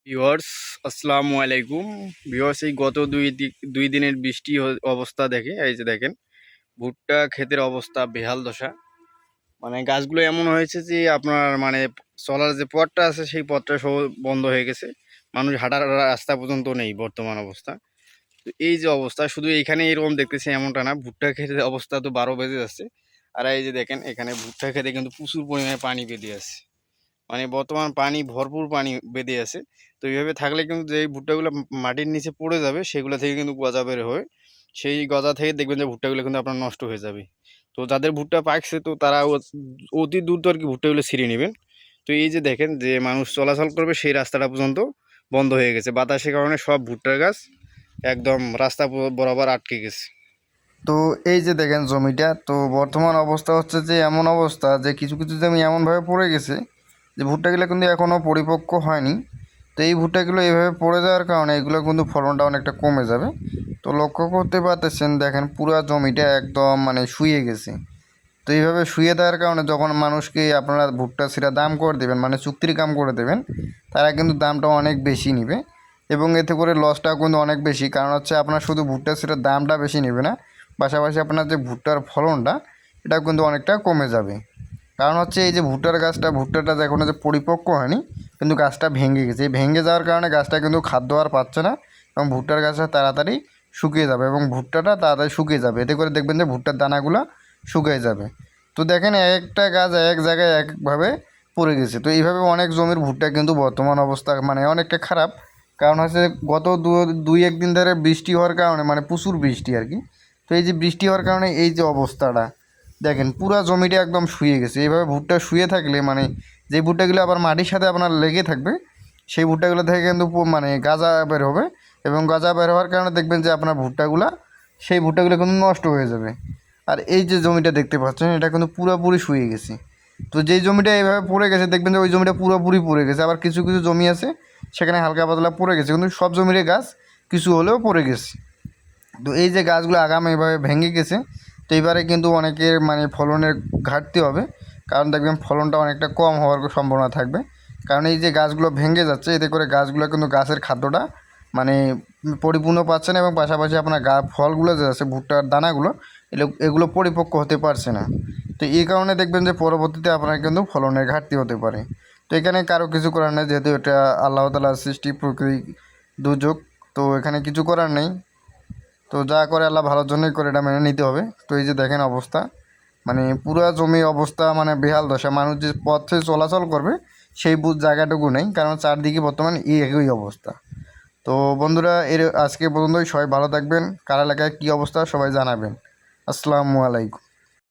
Viewers, আসসালামু আলাইকুম। Viewers, এই গত দুই দিনের বৃষ্টি অবস্থা দেখে এই যে দেখেন ভুট্টা ক্ষেতের অবস্থা বেহাল দশা। মানে গাছগুলো এমন হয়েছে যে আপনার মানে চলার যে পথটা আছে সেই পথটা সব বন্ধ হয়ে গেছে। মানুষ হাঁটার রাস্তা পর্যন্ত নেই বর্তমান অবস্থা। তো এই যে অবস্থা শুধু এইখানে এরকম দেখতেছি এমনটা না, ভুট্টা ক্ষেতের অবস্থা তো 12 বেজে যাচ্ছে। আর এই যে দেখেন এখানে ভুট্টা ক্ষেতে কিন্তু প্রচুর পরিমাণে পানি বেঁধে আছে। মানে বর্তমান পানি ভরপুর পানি বেঁধে আছে। তো এইভাবে থাকলে কিন্তু যে ভুট্টাগুলো মাটির নিচে পড়ে যাবে সেগুলো থেকে কিন্তু গজা বের হয়। সেই গজা থেকে দেখবেন যে ভুট্টাগুলো কিন্তু আপনার নষ্ট হয়ে যাবে। তো যাদের ভুট্টা পাকছে তো তারা অতি দ্রুত আর কি ভুট্টাগুলো ছিঁড়ে নেবেন। তো এই যে দেখেন যে মানুষ চলাচল করবে সেই রাস্তাটা পর্যন্ত বন্ধ হয়ে গেছে বাতাসের কারণে। সব ভুট্টার গাছ একদম রাস্তা বরাবর আটকে গেছে। তো এই যে দেখেন জমিটা, তো বর্তমান অবস্থা হচ্ছে যে এমন অবস্থা যে কিছু কিছু জমি এমনভাবে পড়ে গেছে যে ভুট্টাগুলো কিন্তু এখনও পরিপক্ক হয়নি। তো এই ভুট্টাগুলো এইভাবে পড়ে যাওয়ার কারণে এগুলো কিন্তু ফলনটা অনেকটা কমে যাবে। তো লক্ষ্য করতে পারতেছেন, দেখেন পুরো জমিটা একদম মানে শুয়ে গেছে। তো এইভাবে শুয়ে দেওয়ার কারণে যখন মানুষকে আপনারা ভুট্টা ছিঁড়া দাম করে দেবেন, মানে চুক্তির কাম করে দেবেন, তারা কিন্তু দামটা অনেক বেশি নেবে এবং এতে করে লসটাও কিন্তু অনেক বেশি। কারণ হচ্ছে আপনার শুধু ভুট্টা ছিঁড়ার দামটা বেশি নেবে না, পাশাপাশি আপনার যে ভুট্টার ফলনটা এটাও কিন্তু অনেকটা কমে যাবে। কারণ হচ্ছে এই যে ভুট্টাটা এখনও যে পরিপক্ক হয়নি, কিন্তু গাছটা ভেঙে গেছে। এই ভেঙে যাওয়ার কারণে গাছটা কিন্তু খাদ্য আর পাচ্ছে না এবং ভুট্টার গাছটা তাড়াতাড়ি শুকিয়ে যাবে এবং ভুট্টাটা তাড়াতাড়ি শুকিয়ে যাবে। এতে করে দেখবেন যে ভুট্টার দানাগুলো শুকিয়ে যাবে। তো দেখেন একটা গাছ এক জায়গায় একভাবে পড়ে গেছে। তো এইভাবে অনেক জমির ভুট্টা কিন্তু বর্তমান অবস্থা মানে অনেকটা খারাপ। কারণ হচ্ছে গত দুই একদিন ধরে বৃষ্টি হওয়ার কারণে, মানে প্রচুর বৃষ্টি আর কি। তো এই যে বৃষ্টি হওয়ার কারণে এই যে অবস্থাটা দেখেন, পুরা জমিটা একদম শুয়ে গেছে। এইভাবে ভুট্টা শুয়ে থাকলে মানে যে ভুট্টাগুলো আবার মাটির সাথে আপনার লেগে থাকবে সেই ভুট্টাগুলো থেকে কিন্তু মানে গাজা বের হবে এবং গাজা বের হওয়ার কারণে দেখবেন যে আপনার সেই ভুট্টাগুলো কিন্তু নষ্ট হয়ে যাবে। আর এই যে জমিটা দেখতে পাচ্ছেন এটা কিন্তু পুরোপুরি শুয়ে গেছে। তো যেই জমিটা এইভাবে পড়ে গেছে দেখবেন যে ওই জমিটা পুরোপুরি পড়ে গেছে। আবার কিছু কিছু জমি আছে সেখানে হালকা পাতলা পড়ে গেছে, কিন্তু সব জমির গাছ কিছু হলেও পড়ে গেছে। তো এই যে গাছগুলো আগাম এভাবে ভেঙে গেছে, তো এবারে কিন্তু অনেকের মানে ফলনের ঘাটতি হবে। কারণ দেখবেন ফলনটা অনেকটা কম হওয়ার সম্ভাবনা থাকবে। কারণ এই যে গাছগুলো ভেঙে যাচ্ছে এতে করে গাছগুলো কিন্তু গাছের খাদ্যটা মানে পরিপূর্ণ পাচ্ছে না এবং পাশাপাশি আপনার ফলগুলো যে আছে ভুট্টার দানাগুলো এগুলো পরিপক্ক হতে পারছে না। তো এই কারণে দেখবেন যে পরবর্তীতে আপনার কিন্তু ফলনের ঘাটতি হতে পারে। তো এখানে কারো কিছু করার নেই, যেহেতু এটা আল্লাহ তাআলার সৃষ্টি প্রকৃতি দুর্যোগ। তো এখানে কিছু করার নেই। তো যা করে আল্লাহ ভালোর জন্যই করে, এটা মেনে নিতে হবে। তো এই যে দেখেন অবস্থা, মানে পুরা জমি অবস্থা মানে বেহাল দশা। মানুষ যে পথে চলাচল করবে সেই জায়গাটুকু নেই, কারণ চারদিকে বর্তমান এই একই অবস্থা। তো বন্ধুরা, আজকে পর্যন্তই। সবাই ভালো থাকবেন। কার এলাকায় কী অবস্থা সবাই জানাবেন। আসসালামু আলাইকুম।